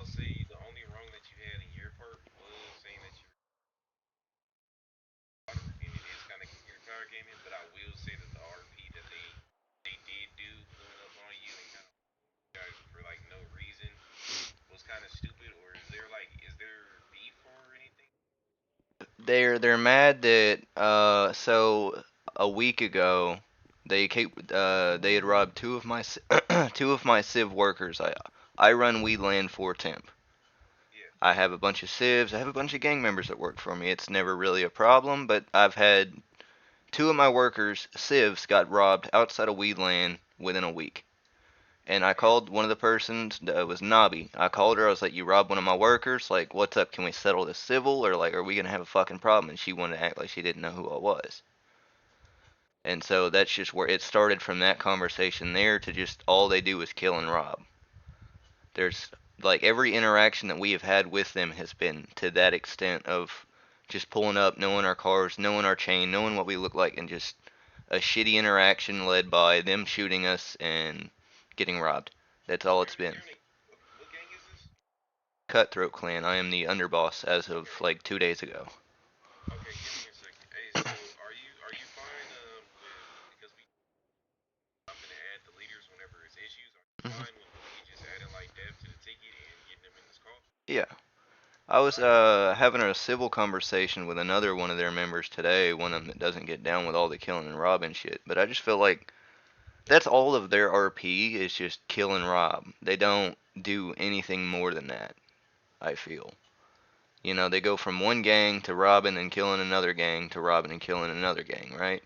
I'll say the only wrong that you had in your part was saying that you were water, and it is kind of considered power gaming. But I will say that the RP that they did do, pulling up on you and kind of guys for like no reason, was kind of stupid. Or is there beef or anything? They're mad that so a week ago they had robbed two of my Civ workers. I run Weedland for temp. Yeah. I have a bunch of civs. I have a bunch of gang members that work for me. It's never really a problem, but I've had two of my workers, civs, got robbed outside of Weedland within a week. And I called one of the persons, it was Nobby. I called her, I was like, you robbed one of my workers? Like, what's up? Can we settle this civil? Or, like, are we gonna have a fucking problem? And she wanted to act like she didn't know who I was. And so that's just where it started from that conversation there to just all they do is kill and rob. There's, like, every interaction that we have had with them has been to that extent of just pulling up, knowing our cars, knowing our chain, knowing what we look like, and just a shitty interaction led by them shooting us and getting robbed. That's all it's been. You're in a what gang is this? Cutthroat Clan. I am the underboss as of Okay. like 2 days ago. Okay. Give me a second. Hey, so are you fine with because I'm gonna add the leaders whenever it's issues. Are you Hmm. fine with me just adding like dev to the ticket and getting them in this call? Yeah. I was All right. having a civil conversation with another one of their members today, one of them that doesn't get down with all the killing and robbing shit. But I just feel like that's all of their RP is just kill and rob. They don't do anything more than that, I feel. You know, they go from one gang to robbing and killing another gang to robbing and killing another gang, right?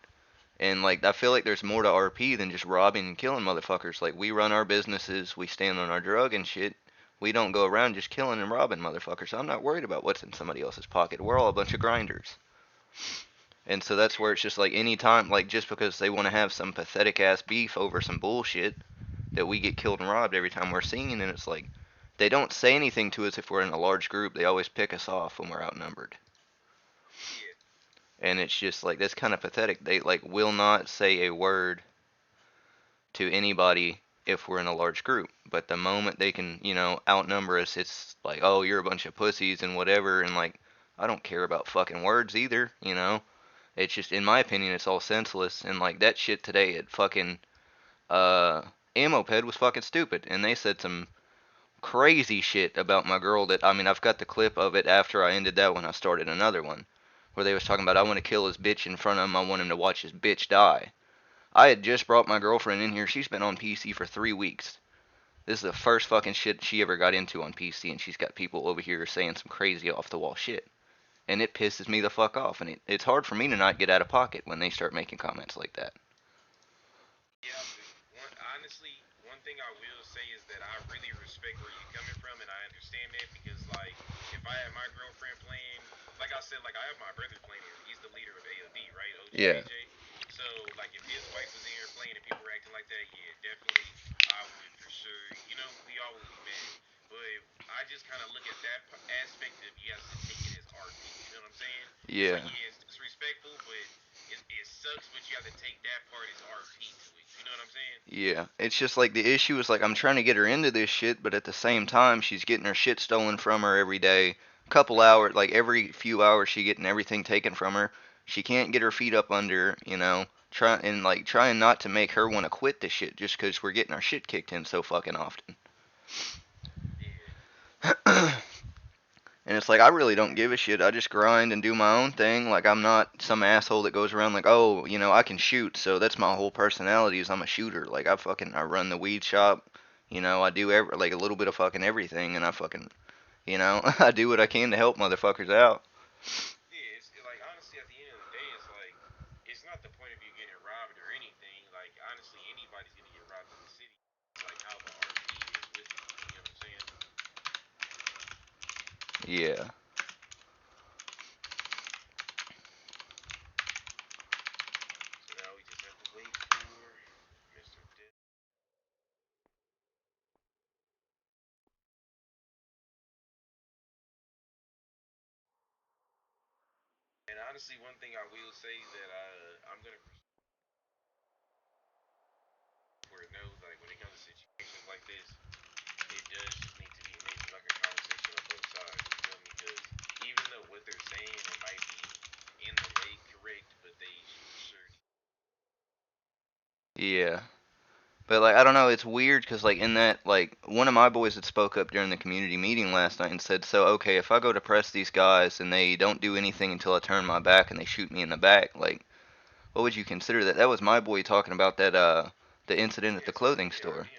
And like I feel Yeah. like there's more to RP than just robbing and killing motherfuckers. Like we run our businesses, we stand on our drug and shit. We don't go around just killing and robbing motherfuckers. I'm not worried about what's in somebody else's pocket. We're all a bunch of grinders. And so that's where Yeah. it's just like any time, like just because they want to have some pathetic ass beef over some bullshit that we get killed and robbed every time we're singing, and it's like they don't say anything to us if we're in a large group. They always pick us off when we're outnumbered. Yeah. And it's just like that's kind of pathetic. They like will not say a word to anybody if we're in a large group. But the moment they can, outnumber us, it's like, oh, you're a bunch of pussies and whatever. And like, I don't care about fucking words either. It's just, in my opinion, it's all senseless. And like that shit today at fucking uh, Ammoped was fucking stupid. And they said some crazy shit about my girl that, I mean, I've got the clip of it after I ended that one. I started another one where they was talking about I want to kill his bitch in front of him. I want him to watch his bitch die. I had just brought my girlfriend in here. She's been on PC for 3 weeks. This is the first fucking shit she ever got into on PC, and she's got people over here saying some crazy off the wall shit. And it pisses me the fuck off, and it's hard for me to not get out of pocket when they start making comments like that. Yeah, but one thing I will say is that I really respect where you're coming from, and I understand that because, like, if I had my girlfriend playing, like I said, like I have my brother playing here. He's the leader of AOD, right? OG Yeah. AJ. So, like, if his wife was in here playing and people were acting like that, yeah, definitely, I would for sure. We all would be mad. But I just kind of look at that aspect of you have to take it as RP. You know what I'm saying? It's Yeah. like, yeah, it's disrespectful, but it sucks, but you have to take that part as RP to it. You know what I'm saying? Yeah. It's just like the issue is like I'm trying to get her into this shit, but at the same time she's getting her shit stolen from her every day. Couple hours, like every few hours, she getting everything taken from her. She can't get her feet up under. Trying not to make her want to quit this shit just because we're getting our shit kicked in so fucking often. Yeah, And it's like I really don't give a shit. I just grind and do my own thing. Like I'm not some asshole that goes around like, oh, I can shoot. So that's my whole personality is I'm a shooter. Like I run the weed shop. I do like a little bit of fucking everything, and I do what I can to help motherfuckers out. yeah. Like honestly, at the end of the day, it's like it's not the point of you getting robbed or anything. Like honestly, anybody's gonna get robbed in the city. It's like how the RP is with it. You know what I'm saying? Yeah. So now we just have to wait for Mr. Dick. And honestly, one thing I will say that I'm gonna for it knows like when it comes to situations like this, it does just need to be maybe like a Yeah. But like I don't know, it's weird because like in that like one of my boys had spoke up during the community meeting last night and said, so okay, if I go to press these guys and they don't do anything until I turn my back and they shoot me in the back, like what would you consider that? That was my boy talking about that the incident at the Yeah, so clothing yeah, store. yeah.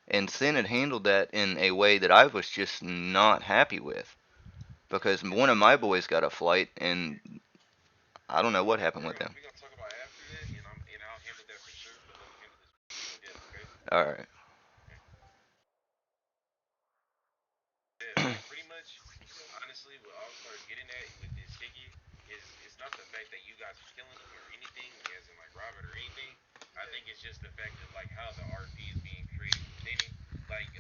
And Sin had handled that in a way that I was just not happy with because one of my boys got a flight and I don't know what happened with him. We're gonna talk about after that, and I'll handle that for sure. But let me handle this more depth, okay? All right. Yeah, like pretty much, honestly, what All Star is getting at with this ticket is it's not the fact that you guys are killing them or anything, as in like Robert or anything. I think it's just the fact of like how the RP is being created within it. Like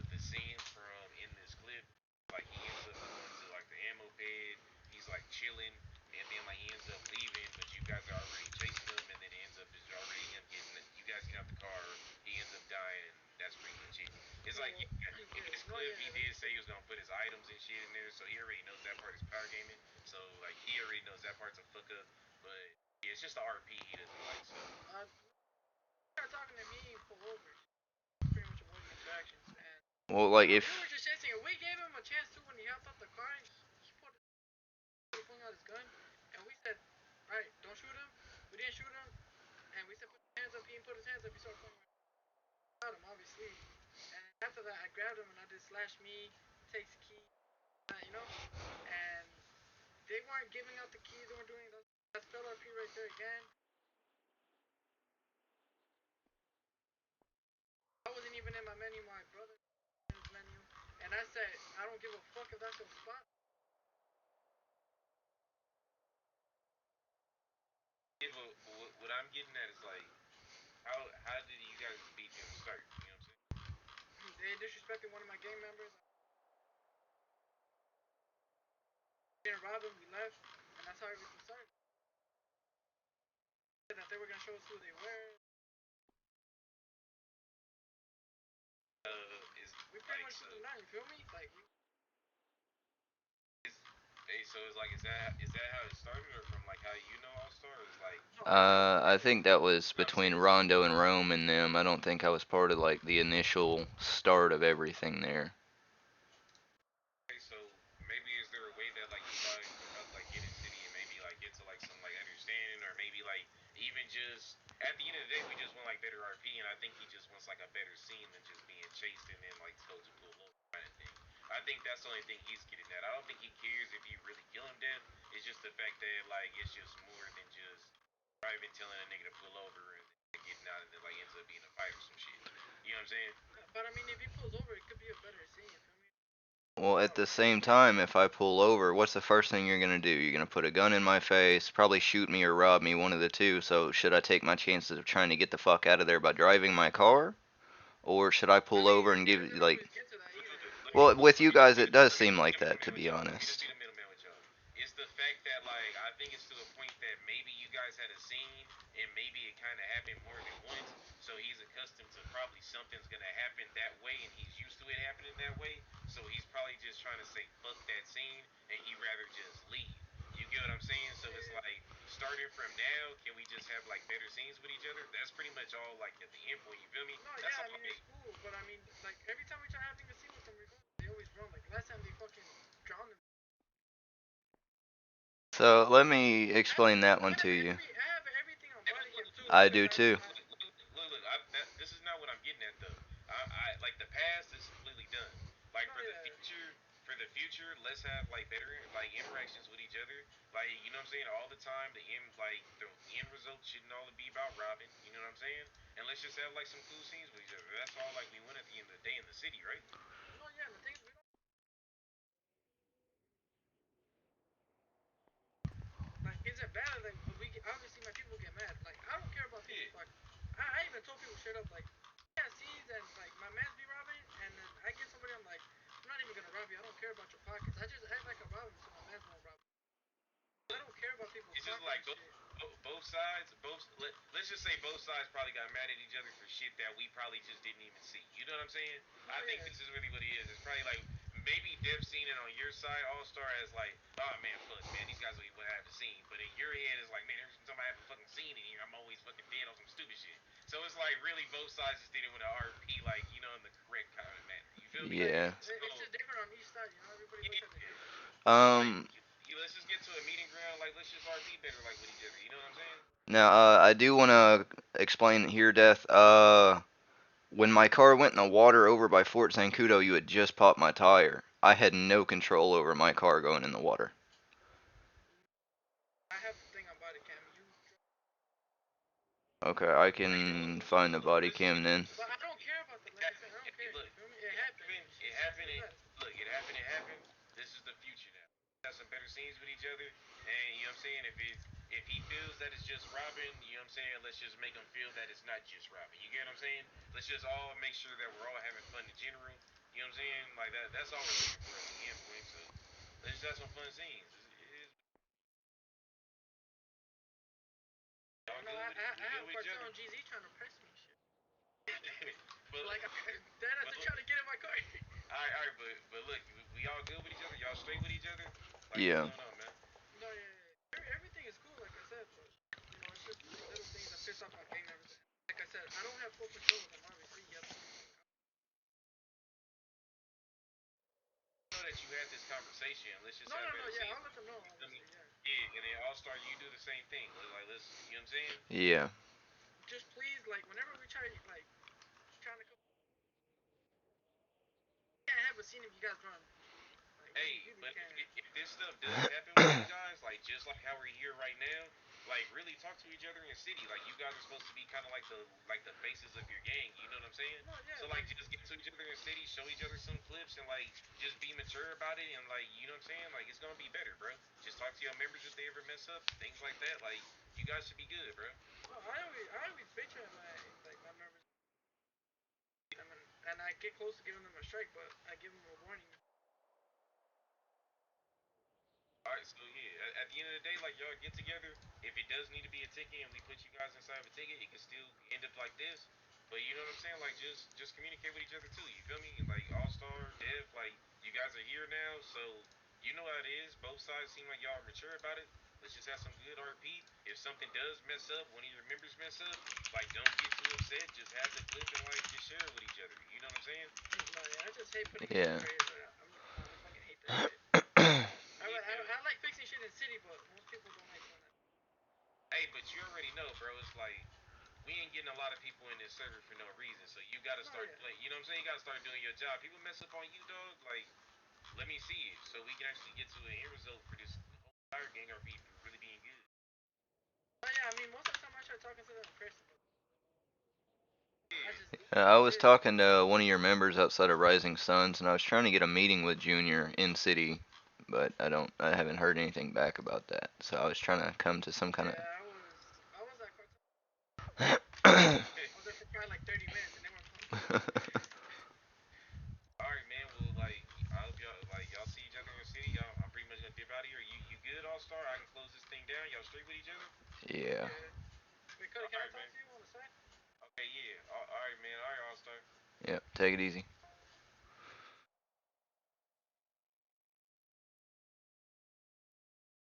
the scene from in this clip, like he ends up going to like the ammo pad. He's like chilling, and then like he ends up leaving, but you guys are already chasing him, and then it ends up just already him getting. You guys get out the car, he ends up dying, and that's pretty much it. It's like in this clip, he did say he was gonna put his items and shit in there, so he already knows that part is power gaming. So like he already knows that part's a fuck up. But yeah, it's just the RP he doesn't like. So Start talking to me, pull over. Pretty much avoiding interactions, and Well, like we if were just chasing it. We gave him a chance to when he hopped off the car and he pulling out his gun, and we said, "All right, don't shoot him." We didn't shoot him, and we said, "Put his hands up." He didn't put his hands up. He started pointing at him, obviously. And after that, I grabbed him and I did slash me, takes key, you know. And they weren't giving out the keys. They weren't doing that. That's RP right there again. I wasn't even in my menu. My brother in his menu, and I said, "I don't give a fuck if that's your spot." yeah, but what I'm getting at is like how did you guys beat him start? You know what I'm saying? They disrespected one of my gang members. They didn't rob him. We left, and that's how everything started. They said that they were gonna show us who they were. Is We pretty like much so. did not. You feel me? Like we. Hey, so it's like is that how it started, or from like how you know All Star? Is like No, I know. I think that was what I'm between saying. Rondo and Rome and them. I don't think I was part of like the initial start of everything there. Okay, so maybe is there a way that like you guys could probably like get in city and maybe like get to like some like understanding, or maybe like even just at the end of the day we just want like better RP, and I think he just wants like a better scene than just being chased and then like told to pull up kind of thing. I think that's the only thing he's getting at. I don't think he cares if you really kill him dead. It's just the fact that like it's just more than just driving telling a nigga to pull over and then getting out and then like ends up being a fight or some shit. You know what I'm saying? But I mean, if he pulls over, it could be a better scene. You feel me? Well, at the same time, if I pull over, what's the first thing you're gonna do? You're gonna put a gun in my face, probably shoot me or rob me, one of the two. So should I take my chances of trying to get the fuck out of there by driving my car, or should I I pull mean, over and it give doesn't like? always get to that either. Well, with you guys, Let me it does let me seem just be like the that, middleman to with be y'all. Let me just honest. be the middleman with y'all. It's the fact that like I think it's to the point that maybe you guys had a scene and maybe it kind of happened more than once, so he's accustomed to probably something's gonna happen that way and he's used to it happening that way. So he's probably just trying to say fuck that scene and he rather just leave. You get what I'm saying? So it's like starting from now, can we just have like better scenes with each other? That's pretty much all like at the end point. You feel me? No, That's yeah, I all mean I it's cool, but I mean, like every time we try having a scene with them, they always run. Like last time they fucking drowned them. So let me I have, explain that one to you. I have everything on And body cam too. I Like do too. this is not what I'm getting at though. I like the past is completely done. Like no, yeah, for the future, let's have like better like interactions with each other. Like you know what I'm saying. All the time, the end result shouldn't all be about robbing. You know what I'm saying. And let's just have like some cool scenes with each other. That's all like we want at the end of the day in the city, right? no, yeah. The thing is, we don't like. Is it bad? Like we obviously my people get mad. Like I don't care about people. Yeah. Fuck. I even told people straight up like, yeah, sees and like my man's be robbing, and then I get somebody. I'm like, I'm not even gonna rob you. I don't care about your pockets. I just act like I rob him so my man's won't rob. I don't care about people's It's just pockets like and shit. both sides, let's just say both sides probably got mad at each other for shit that we probably just didn't even see. You know what I'm saying? No, I think yeah. this is really what it is. It's probably like maybe Dev seen it on your side, All Star, as like, oh man, fuck, man, these guys what I haven't seen. But in your head, it's like, man, every time I haven't fucking seen it here, I'm always fucking dead on some stupid shit. So it's like really both sides just did it with an RP, like in the correct kind of manner. You feel me? Yeah. So It's just different on each side, you know. Everybody looks at it yeah. different. So like, Um. let's just get to a meeting ground. Like, let's just RP better, like with each other. You know what I'm saying? Now, I do want to explain here, Death. When my car went in the water over by Fort Zancudo, you had just popped my tire. I had no control over my car going in the water. I have the thing on body cam. Okay, I can find the body cam then. But I don't care about that. Like I said, I don't care. Look, You feel me? It happened. it happened. Look, it happened. It happened. This is the future now. Got some better scenes with each other, and you know what I'm saying. If he feels that it's just robbing, you know what I'm saying. Let's just make him feel that it's not just robbing. You get what I'm saying? Let's just all make sure that we're all having fun in general. You know what I'm saying? Like that. That's all we're looking for at the end point. So let's just have some fun scenes. You Y'all know, good with it? We I good have with each other? cartel on GZ trying to press me and shit. but Like, they're trying to get in my car. all right, but look, we all good with each other. Y'all straight with each other. Like what's Yeah. going on, man? No, yeah. Everything is cool, like I said, but you know, it's just like little things that piss off my gang members. Like I said, I don't have full control of them. Obviously, you have to. Know that you had this conversation. Let's just No, have no, no. better Yeah, scenes. I'll let them know. You feel me? Obviously, yeah. Yeah, and then All Star, you do the same thing. Like let's, you know what I'm saying? Yeah. Just please, like, whenever we try, like, trying to come, I can't have a scene if you guys run. Like, Hey, you but can't. if this stuff does happen with you guys, like just like how we're here right now, like really talk to each other in the city. Like you guys are supposed to be kind of like the faces of your gang. You know what I'm saying? No, yeah, So like just get to each other in the city, show each other some clips, and like just be mature about it, and like you know what I'm saying? Like it's gonna be better, bro. Just talk to your members if they ever mess up, things like that. Like you guys should be good, bro. no, I always bitch at my members, and I get close to giving them a strike, but I give them a warning. All right, so yeah, at the end of the day, like y'all get together. If it does need to be a ticket and we put you guys inside of a ticket, it can still end up like this. But you know what I'm saying? Like just communicate with each other too. You feel me? Like All Star, Dev, like you guys are here now, so you know how it is. Both sides seem like y'all are mature about it. Let's just have some good RP. If something does mess up, one of your members mess up, like don't get too upset. Just have the clip and like just share it with each other. You know what I'm saying? No, yeah, I just hate putting Yeah. right here. I fucking hate that shit. I like fixing shit in city, but most people don't like doing that. Hey, but you already know, bro. It's like we ain't getting a lot of people in this server for no reason. So you gotta No, start yeah. playing. You know what I'm saying? You gotta start doing your job. People mess up on you, dog. Like, let me see it, so we can actually get to an end result for this whole entire gang RP really being good. No, yeah, I mean, most of the time I try talking to them in person, but I Yeah. just, I was it, talking to one of your members outside of Rising Suns, and I was trying to get a meeting with Junior in city, but I haven't heard anything back about that. So I was trying to come to some kind yeah, I was at cartel. of. I was there for probably like 30 minutes, and they weren't coming. All right, man. Well, like, I hope y'all see each other in the city. I'm pretty much gonna dip out of here. You good, All Star? I can close this thing down. Y'all straight with each other? Yeah. Yeah. Wait, Cody, All can I right, talk man. to you on the side? Okay, yeah. All right, man. All right, All Star. Yep. Take it easy.